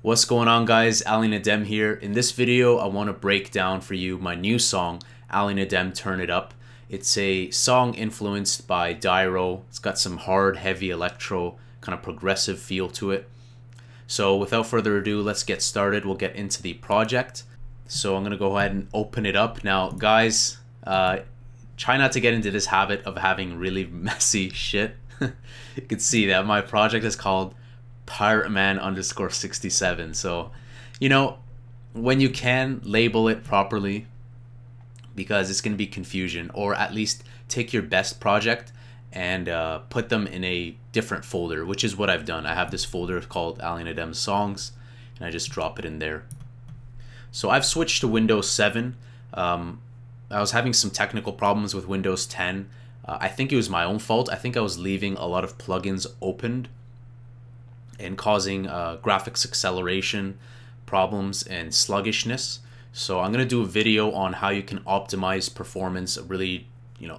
What's going on, guys? Nadem here. In this video, I want to break down for you my new song, Nadem Turn It Up. It's a song influenced by Dyro. It's got some hard, heavy electro, kind of progressive feel to it. So without further ado, let's get started. We'll get into the project. So I'm going to go ahead and open it up. Now, guys, try not to get into this habit of having really messy shit. You can see that my project is called Pirateman_67. So, you know, when you can, label it properly, because it's going to be confusion. Or at least take your best project and put them in a different folder, which is what I've done. I have this folder called Nadem Songs, and I just drop it in there. So I've switched to Windows 7. I was having some technical problems with Windows 10. I think it was my own fault. I think I was leaving a lot of plugins opened and causing graphics acceleration problems and sluggishness. So I'm going to do a video on how you can optimize performance, a really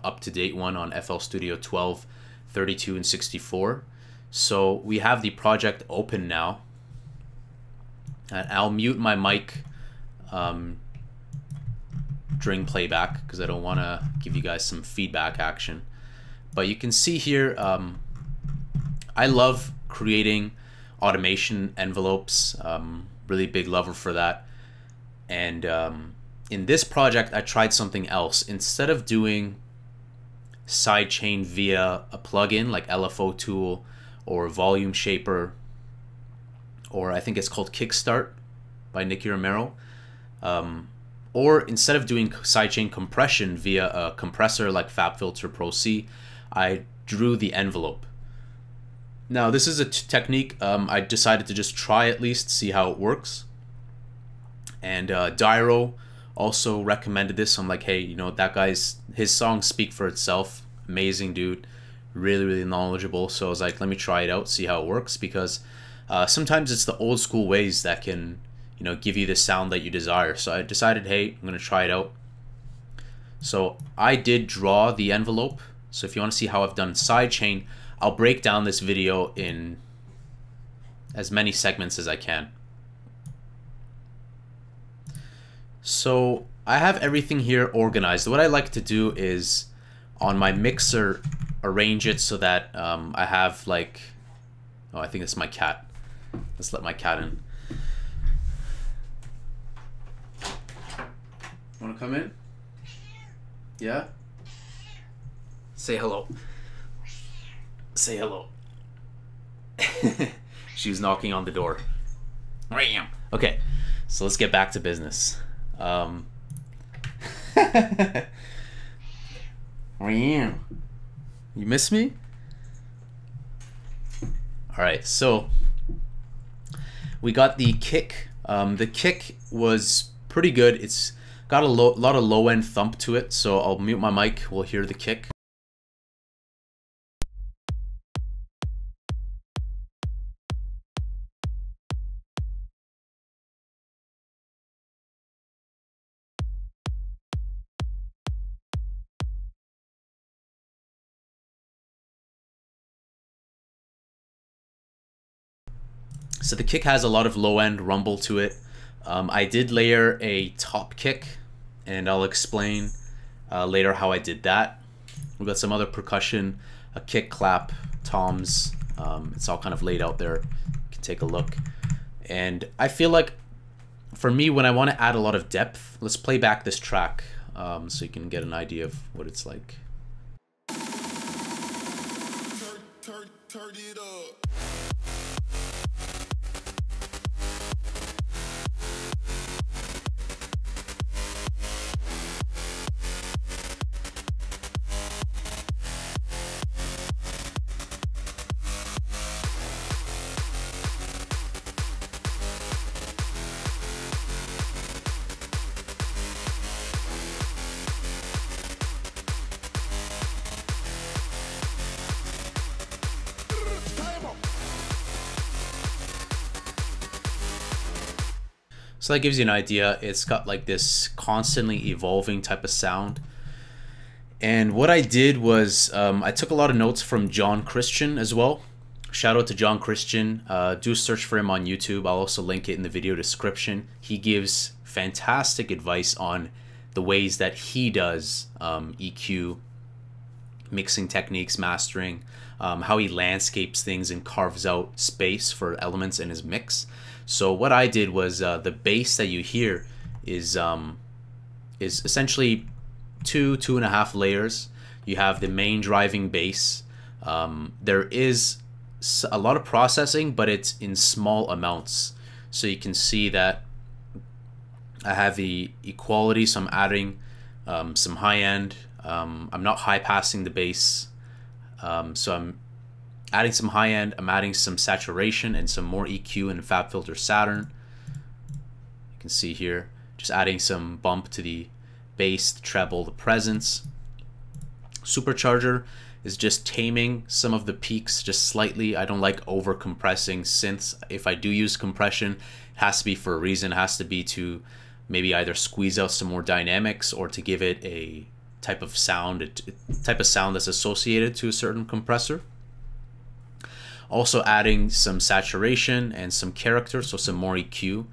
up-to-date one on FL Studio 12, 32, and 64. So we have the project open now. And I'll mute my mic during playback because I don't want to give you guys some feedback action. But you can see here, I love creating automation envelopes, really big lover for that. And in this project, I tried something else. Instead of doing sidechain via a plugin like LFO Tool or Volume Shaper, or I think it's called Kickstart by Nicky Romero, or instead of doing sidechain compression via a compressor like FabFilter Pro C, I drew the envelope. Now, this is a technique I decided to just try at least, see how it works. And Dyro also recommended this. I'm like, hey, that his songs speak for itself. Amazing dude, really, really knowledgeable. So I was like, let me try it out, see how it works, because sometimes it's the old school ways that can, give you the sound that you desire. So I decided, hey, I'm gonna try it out. So I did draw the envelope. So if you want to see how I've done sidechain, I'll break down this video in as many segments as I can. So I have everything here organized. What I like to do is on my mixer arrange it so that I have like, oh, I think it's my cat. Let's let my cat in. Want to come in? Yeah? Say hello. Say hello. She was knocking on the door. Okay, so let's get back to business. You miss me? Alright, so we got the kick. The kick was pretty good. It's got a lot of low-end thump to it, so I'll mute my mic. We'll hear the kick. So the kick has a lot of low-end rumble to it. I did layer a top kick, and I'll explain later how I did that. We've got some other percussion, a kick, clap, toms. It's all kind of laid out there. You can take a look. And I feel like, for me, when I want to add a lot of depth, let's play back this track so you can get an idea of what it's like. Turn it up. So that gives you an idea. It's got like this constantly evolving type of sound. And what I did was I took a lot of notes from John Christian as well. Shout out to John Christian. Do search for him on YouTube. I'll also link it in the video description. He gives fantastic advice on the ways that he does EQ, mixing techniques, mastering, how he landscapes things and carves out space for elements in his mix. So what I did was the bass that you hear is essentially 2.5 layers. You have the main driving bass. There is a lot of processing, but it's in small amounts. So you can see that I have the equality, so I'm adding some high end. I'm not high passing the bass, so I'm adding some high end. I'm adding some saturation and some more EQ in FabFilter Saturn. You can see here, just adding some bump to the bass, the treble, the presence. Supercharger is just taming some of the peaks just slightly. I don't like over compressing synths. If I do use compression, it has to be for a reason. It has to be to maybe either squeeze out some more dynamics or to give it a type of sound, that's associated to a certain compressor. Also adding some saturation and some character, so some more EQ.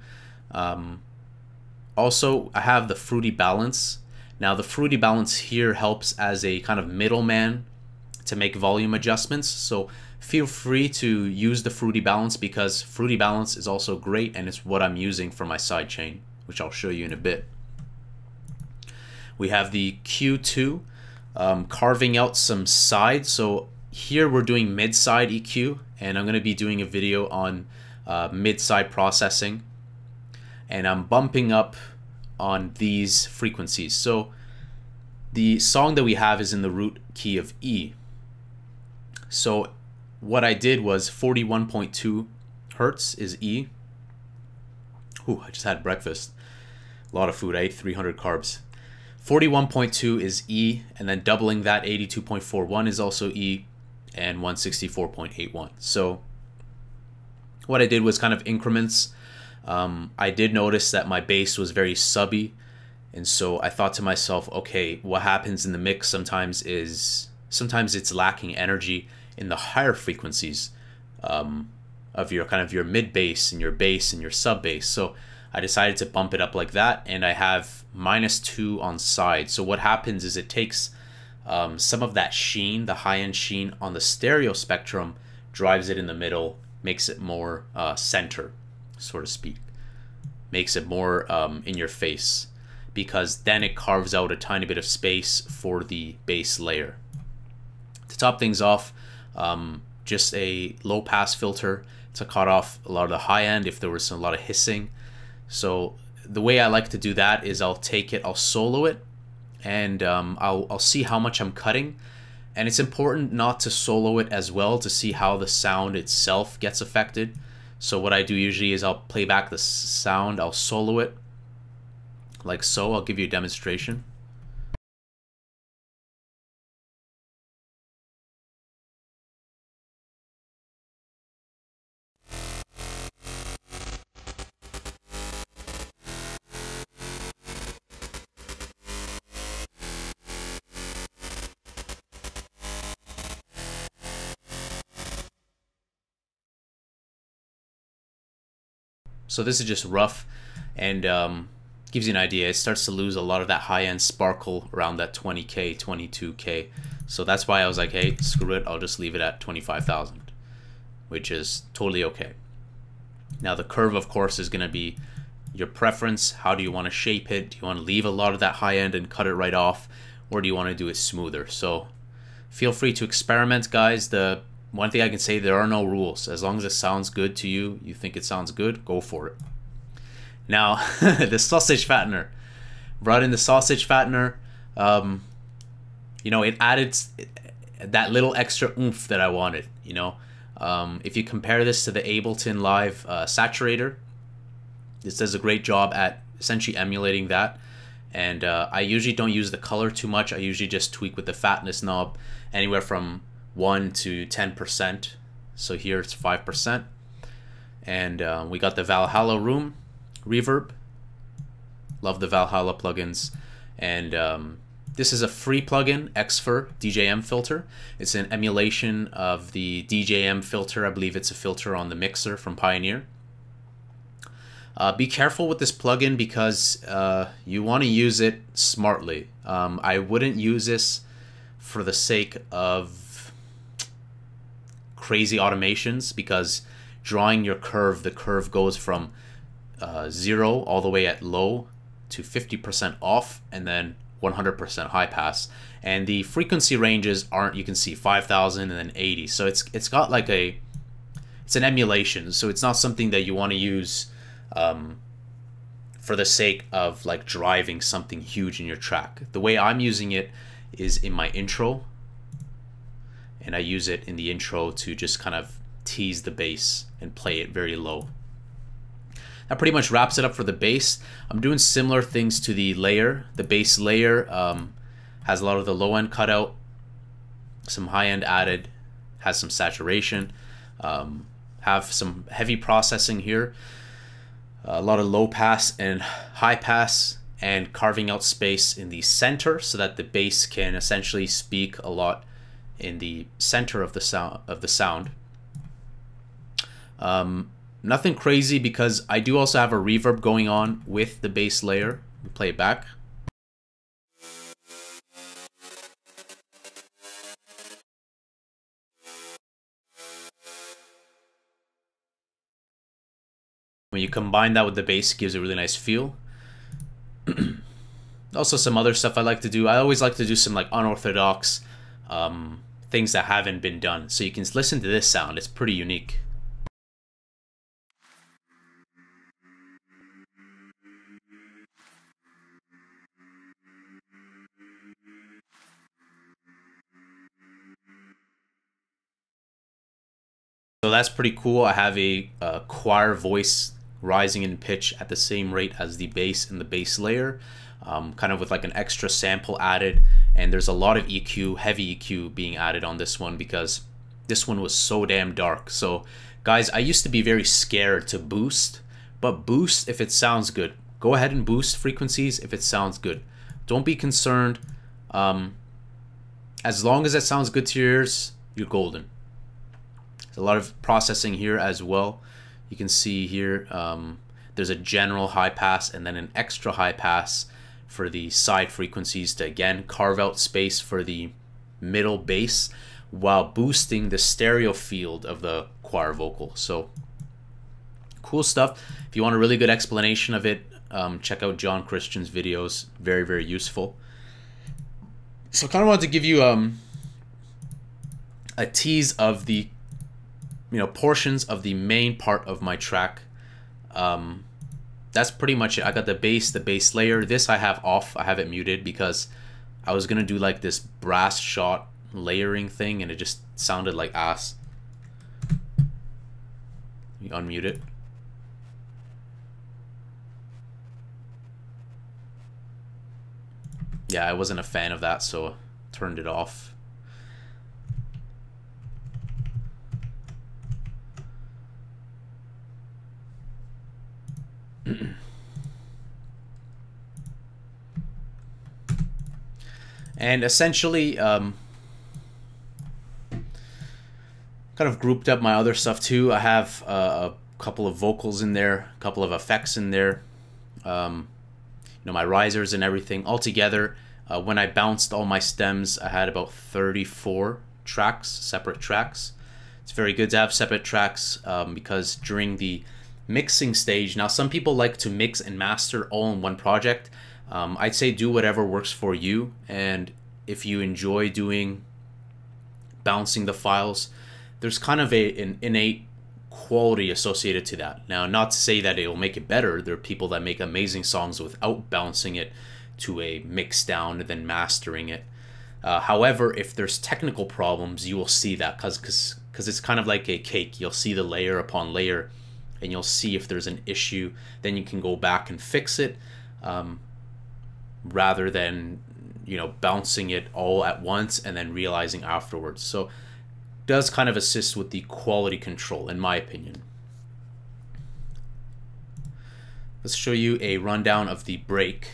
Also, I have the fruity balance. Now the fruity balance here helps as a kind of middleman to make volume adjustments. So feel free to use the fruity balance, because fruity balance is also great, and it's what I'm using for my sidechain, which I'll show you in a bit. We have the Q2, carving out some sides. So here we're doing mid-side EQ, and I'm going to be doing a video on mid-side processing, and I'm bumping up on these frequencies. So the song that we have is in the root key of E. So what I did was 41.2 hertz is E. Ooh, I just had breakfast. A lot of food. I ate 300 carbs. 41.2 is E, and then doubling that, 82.41 is also E, and 164.81. So what I did was kind of increments. I did notice that my bass was very subby, and so I thought to myself, okay, what happens in the mix sometimes it's lacking energy in the higher frequencies of your kind of your mid bass and your sub bass. So I decided to bump it up like that, and I have -2 on side. So what happens is it takes some of that sheen, the high-end sheen on the stereo spectrum, drives it in the middle, makes it more center, so to speak. Makes it more in your face, because then it carves out a tiny bit of space for the bass layer. To top things off, just a low-pass filter to cut off a lot of the high end if there was a lot of hissing. So the way I like to do that is I'll solo it, and I'll see how much I'm cutting. And it's important not to solo it as well, to see how the sound itself gets affected. So what I do usually is I'll play back the sound, I'll solo it like so. I'll give you a demonstration. So this is just rough, and gives you an idea. It starts to lose a lot of that high-end sparkle around that 20K, 22K. So that's why I was like, hey, screw it, I'll just leave it at 25,000, which is totally okay. Now the curve, of course, is going to be your preference. How do you want to shape it? Do you want to leave a lot of that high-end and cut it right off, or do you want to do it smoother? So feel free to experiment, guys. The one thing I can say, there are no rules. As long as it sounds good to you, you think it sounds good, go for it. Now, the sausage fattener. Brought in the sausage fattener. You know, it added that little extra oomph that I wanted, you know. If you compare this to the Ableton Live saturator, this does a great job at essentially emulating that. And I usually don't use the color too much. I usually just tweak with the fatness knob anywhere from 1 to 10%. So here it's 5%. And we got the Valhalla Room reverb. Love the Valhalla plugins. And This is a free plugin, Xfer DJM filter. It's an emulation of the DJM filter. I believe it's a filter on the mixer from Pioneer. Be careful with this plugin because you want to use it smartly. I wouldn't use this for the sake of crazy automations, because drawing your curve, the curve goes from 0 all the way at low to 50% off and then 100% high pass, and the frequency ranges aren't, you can see 5,000 and then 80, so it's got like it's an emulation, so it's not something that you want to use for the sake of like driving something huge in your track. The way I'm using it is in my intro, and I use it in the intro to just kind of tease the bass and play it very low. That pretty much wraps it up for the bass. I'm doing similar things to the layer. The bass layer has a lot of the low end cut out, some high end added, has some saturation, have some heavy processing here, a lot of low pass and high pass, and carving out space in the center so that the bass can essentially speak a lot in the center of the sound. Nothing crazy, because I do also have a reverb going on with the bass layer. We'll play it back. When you combine that with the bass, it gives a really nice feel. Also some other stuff I like to do. I always like to do some like unorthodox things that haven't been done. So you can listen to this sound. It's pretty unique. So that's pretty cool. I have a choir voice rising in pitch at the same rate as the bass in the bass layer, kind of with like an extra sample added, and there's a lot of EQ, heavy EQ being added on this one because this one was so damn dark. So guys, I used to be very scared to boost, but boost if it sounds good. Go ahead and boost frequencies if it sounds good. Don't be concerned. As long as it sounds good to your ears, you're golden. A lot of processing here as well. You can see here there's a general high pass and then an extra high pass for the side frequencies to again carve out space for the middle bass while boosting the stereo field of the choir vocal. So cool stuff. If you want a really good explanation of it, check out John Christian's videos. Very, very useful. So I kind of wanted to give you a tease of the portions of the main part of my track. That's pretty much it. I got the bass layer. This I have off. I have it muted because I was gonna do like this brass shot layering thing and it just sounded like ass. You unmute it. Yeah, I wasn't a fan of that, so turned it off. And essentially kind of grouped up my other stuff too. I have a couple of vocals in there, a couple of effects in there, my risers and everything all together. When I bounced all my stems, I had about 34 tracks, separate tracks. It's very good to have separate tracks because during the mixing stage, now some people like to mix and master all in one project. I'd say do whatever works for you, and if you enjoy doing bouncing the files, there's kind of an innate quality associated to that. Now, not to say that it'll make it better. There are people that make amazing songs without bouncing it to a mix down and then mastering it. However, if there's technical problems, you will see that because it's kind of like a cake. You'll see the layer upon layer and you'll see if there's an issue. Then you can go back and fix it rather than bouncing it all at once and then realizing afterwards. So it does kind of assist with the quality control, in my opinion. Let's show you a rundown of the break.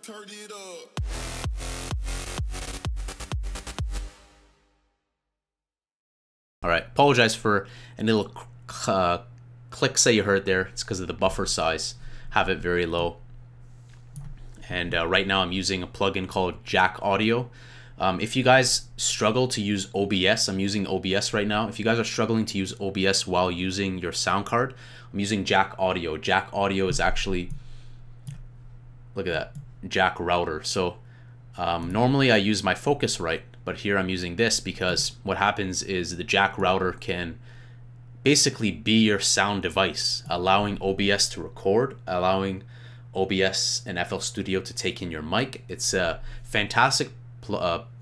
All right, apologize for any little clicks that you heard there. It's because of the buffer size. Have it very low. And right now I'm using a plugin called Jack Audio. If you guys struggle to use OBS, I'm using OBS right now. If you guys are struggling to use OBS while using your sound card, I'm using Jack Audio. Jack Audio is actually, look at that, Jack router. So normally I use my Focusrite, but here I'm using this because what happens is the Jack router can basically be your sound device, allowing OBS to record, allowing OBS and FL Studio to take in your mic. It's a fantastic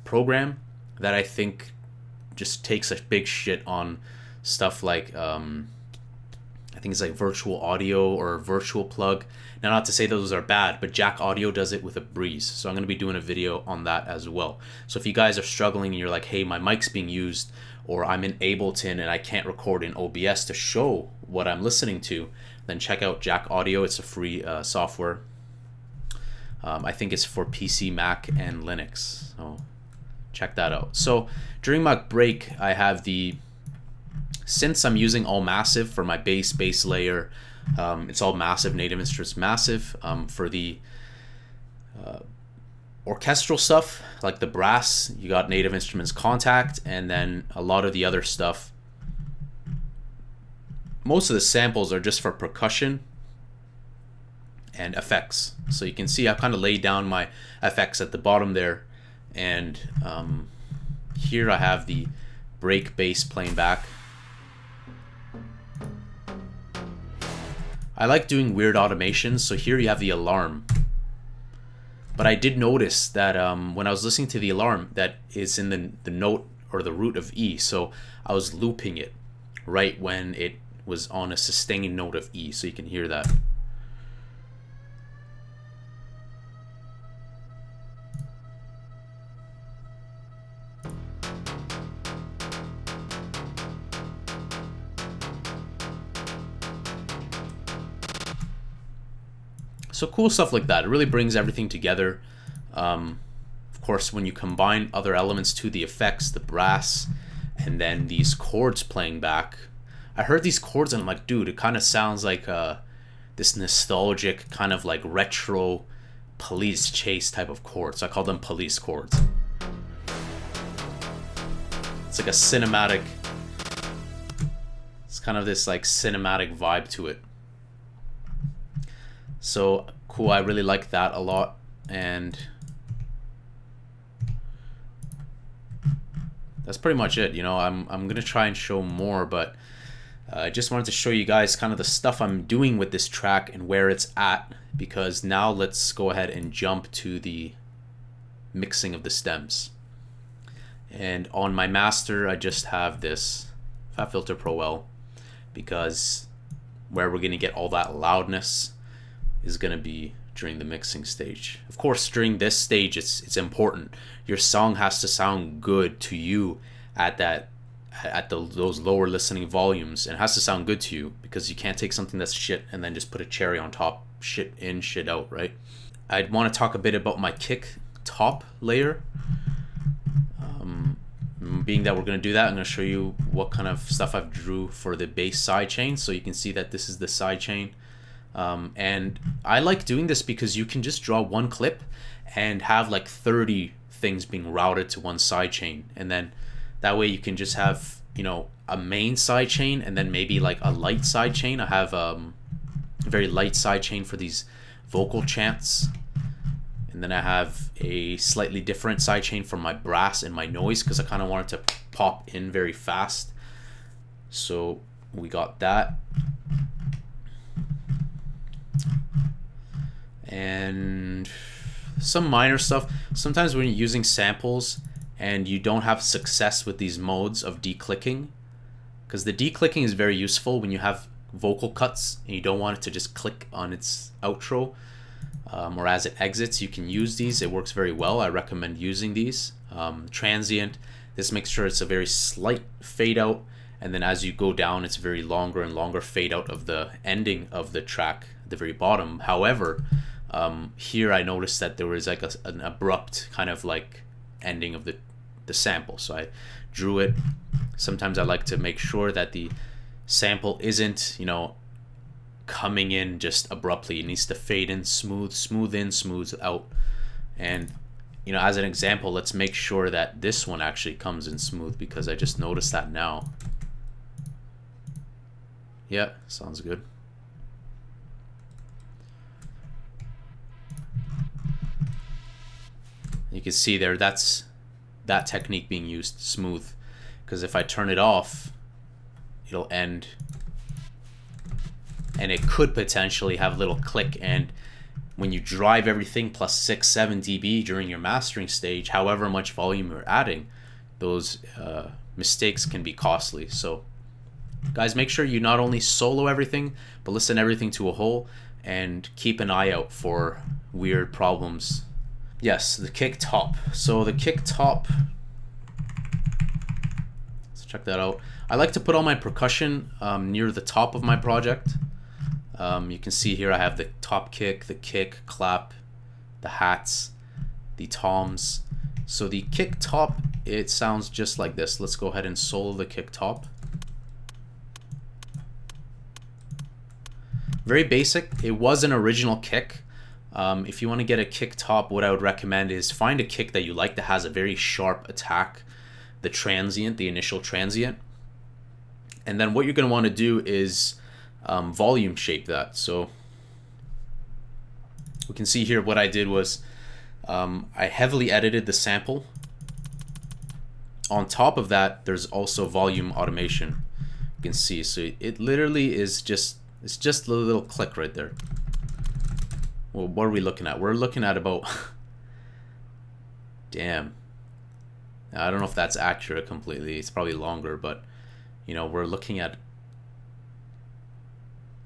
program that I think just takes a big shit on stuff like I think it's like virtual audio or virtual plug. Now, not to say those are bad, but Jack Audio does it with a breeze. So I'm going to be doing a video on that as well. So if you guys are struggling and you're like, hey, my mic's being used, or I'm in Ableton and I can't record in OBS to show what I'm listening to, then check out Jack Audio. It's a free software. I think it's for PC, Mac, and Linux. So check that out. So during my break, I have since I'm using all massive for my bass layer, it's all massive, Native Instruments massive. For the orchestral stuff, like the brass, you got Native Instruments Contact, and then a lot of the other stuff. Most of the samples are just for percussion and effects. So you can see I've kind of laid down my effects at the bottom there, and here I have the break bass playing back. I like doing weird automations, so here you have the alarm. But I did notice that when I was listening to the alarm, that is in the note or the root of E, so I was looping it right when it was on a sustaining note of E, so you can hear that. So cool stuff like that. It really brings everything together. Of course, when you combine other elements to the effects, the brass, and then these chords playing back. I heard these chords and I'm like, dude, it kind of sounds like this nostalgic kind of like retro police chase type of chords. I call them police chords. It's like a cinematic, it's kind of this like cinematic vibe to it. So cool, I really like that a lot, and that's pretty much it. You know, I'm gonna try and show more, but I just wanted to show you guys kind of the stuff I'm doing with this track and where it's at, because now let's go ahead and jump to the mixing of the stems. And on my master, I just have this FabFilter Pro L, because where we're gonna get all that loudness is going to be during the mixing stage. Of course, during this stage, it's important. Your song has to sound good to you at those lower listening volumes, and it has to sound good to you, because you can't take something that's shit and then just put a cherry on top, shit in, shit out, right? I'd want to talk a bit about my kick top layer. Being that we're going to do that, I'm going to show you what kind of stuff I've drew for the bass side chain, so you can see that this is the side chain. And I like doing this because you can just draw one clip and have like 30 things being routed to one side chain, and then that way you can just have, you know, a main side chain and then maybe like a light side chain. I have a very light side chain for these vocal chants, and then I have a slightly different side chain for my brass and my noise, because I kind of want it to pop in very fast. So we got that. And some minor stuff. Sometimes when you're using samples and you don't have success with these modes of declicking, because the declicking is very useful when you have vocal cuts and you don't want it to just click on its outro, or as it exits, you can use these. It works very well. I recommend using these. Transient, this makes sure it's a very slight fade out, and then as you go down, it's very longer and longer fade out of the ending of the track at the very bottom. However, Here I noticed that there was like an abrupt kind of like ending of the sample, so I drew it. Sometimes I like to make sure that the sample isn't, you know, coming in just abruptly. It needs to fade in smooth, smooth in, smooth out. And you know, as an example, let's make sure that this one actually comes in smooth, because I just noticed that now. Yeah, sounds good. You can see there, that's that technique being used, smooth. Because if I turn it off, it'll end, and it could potentially have a little click. And when you drive everything plus 6-7 dB during your mastering stage, however much volume you're adding, those mistakes can be costly. So guys, make sure you not only solo everything, but listen everything to a whole, and keep an eye out for weird problems. Yes, the kick top. So the kick top, let's check that out. I like to put all my percussion near the top of my project. You can see here I have the top kick, the kick, clap, the hats, the toms. So the kick top, it sounds just like this. Let's go ahead and solo the kick top. Very basic. It was an original kick. If you want to get a kick top, what I would recommend is find a kick that you like that has a very sharp attack, the transient, the initial transient. And then what you're going to want to do is volume shape that. So we can see here what I did was I heavily edited the sample. On top of that, there's also volume automation. You can see, so it literally is just, it's just a little click right there. Well, what are we looking at? We're looking at about damn, I don't know if that's accurate completely. It's probably longer, but you know, we're looking at,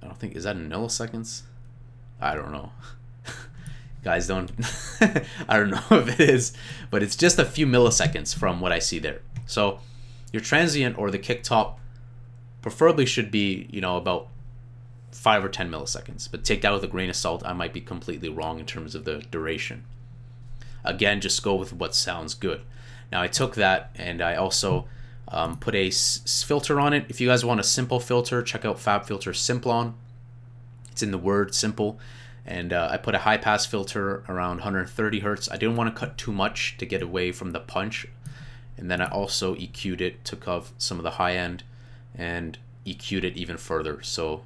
I don't think, is that in milliseconds? I don't know. Guys, don't I don't know if it is, but it's just a few milliseconds from what I see there. So your transient or the kick top preferably should be, you know, about 5 or 10 milliseconds, but take that with a grain of salt. I might be completely wrong in terms of the duration. Again, just go with what sounds good. Now I took that and I also put a filter on it. If you guys want a simple filter, check out FabFilter Simplon. It's in the word simple. And I put a high pass filter around 130 Hertz. I didn't want to cut too much to get away from the punch. And then I also EQ'd it, took off some of the high end and EQ'd it even further. So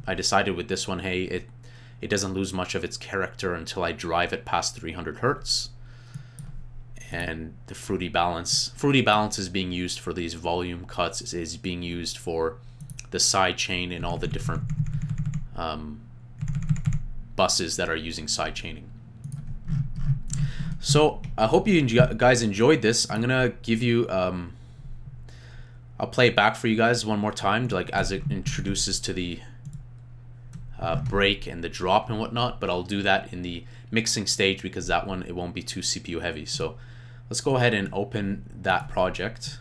I decided with this one, hey, it doesn't lose much of its character until I drive it past 300 Hertz. And the fruity balance is being used for these volume cuts, is being used for the side chain and all the different buses that are using side chaining. So I hope you guys enjoyed this. I'm gonna give you I'll play it back for you guys one more time, like as it introduces to the break and the drop and whatnot, but I'll do that in the mixing stage because that one, it won't be too CPU heavy. So let's go ahead and open that project.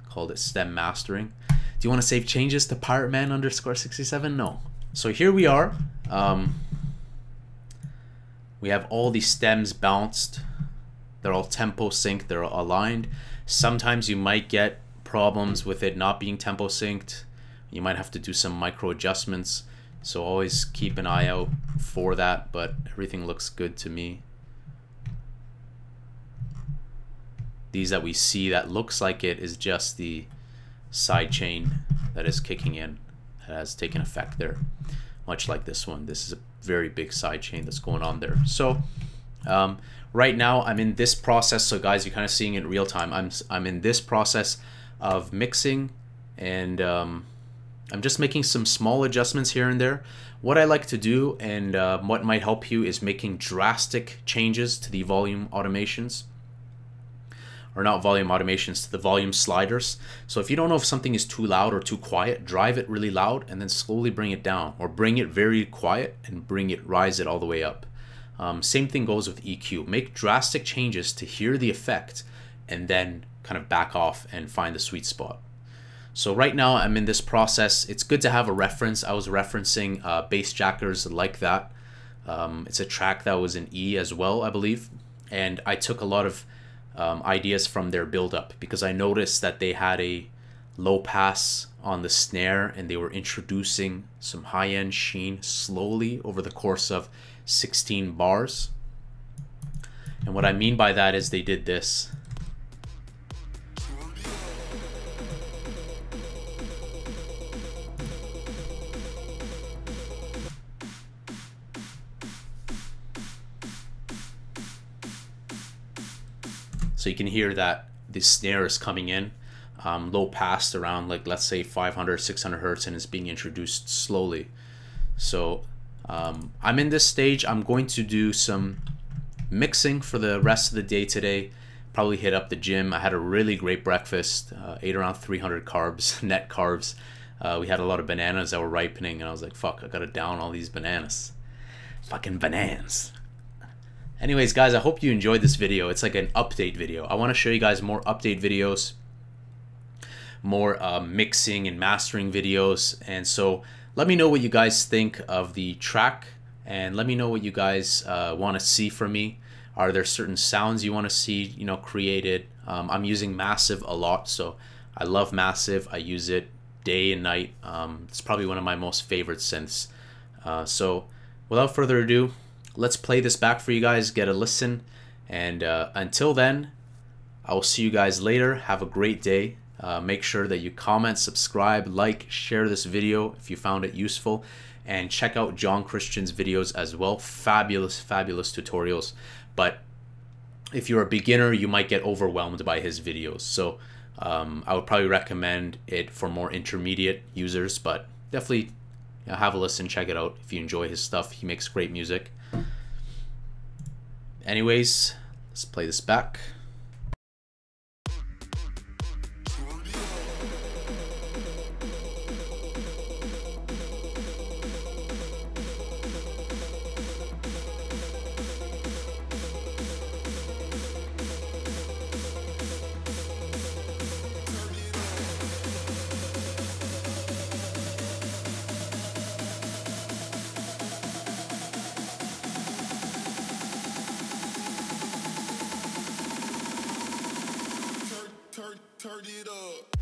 Called it Stem Mastering. Do you want to save changes to PirateMan_67? No. So here we are. We have all these stems bounced. They're all tempo synced. They're aligned. Sometimes you might get problems with it not being tempo synced. You might have to do some micro adjustments. So always keep an eye out for that, but everything looks good to me. These that we see that looks like it is just the side chain that is kicking in. It has taken effect there, much like this one. This is a very big side chain that's going on there. So right now I'm in this process. So guys, you're kind of seeing it in real time. I'm in this process of mixing, and I'm just making some small adjustments here and there. What I like to do, and what might help you, is making drastic changes to the volume automations. Or not volume automations, to the volume sliders. So if you don't know if something is too loud or too quiet, drive it really loud and then slowly bring it down, or bring it very quiet and rise it all the way up. Same thing goes with EQ. Make drastic changes to hear the effect and then kind of back off and find the sweet spot. So right now I'm in this process. It's good to have a reference. I was referencing bass jackers like that. It's a track that was in E as well, I believe. And I took a lot of ideas from their build-up because I noticed that they had a low pass on the snare and they were introducing some high-end sheen slowly over the course of 16 bars. And what I mean by that is they did this. So you can hear that the snare is coming in low passed around, like, let's say 500, 600 hertz, and it's being introduced slowly. So I'm in this stage. I'm going to do some mixing for the rest of the day today. Probably hit up the gym. I had a really great breakfast, ate around 300 carbs, net carbs. We had a lot of bananas that were ripening, and I was like, fuck, I gotta down all these bananas. Fucking bananas. Anyways, guys, I hope you enjoyed this video. It's like an update video. I want to show you guys more update videos, more mixing and mastering videos. And so let me know what you guys think of the track, and let me know what you guys want to see from me. Are there certain sounds you want to see, you know, created? I'm using Massive a lot, so I love Massive. I use it day and night. It's probably one of my most favorite synths. So without further ado, let's play this back for you guys, get a listen, and until then, I will see you guys later. Have a great day. Make sure that you comment, subscribe, like, share this video if you found it useful, and check out John Christian's videos as well. Fabulous, fabulous tutorials. But if you're a beginner, you might get overwhelmed by his videos. So I would probably recommend it for more intermediate users, but definitely have a listen, check it out if you enjoy his stuff. He makes great music. Anyways, let's play this back. Turn it up.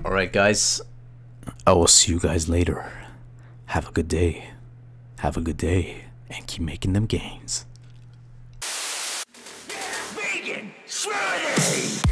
Alright guys, I will see you guys later. Have a good day. Have a good day, and keep making them gains. Vegan, Friday!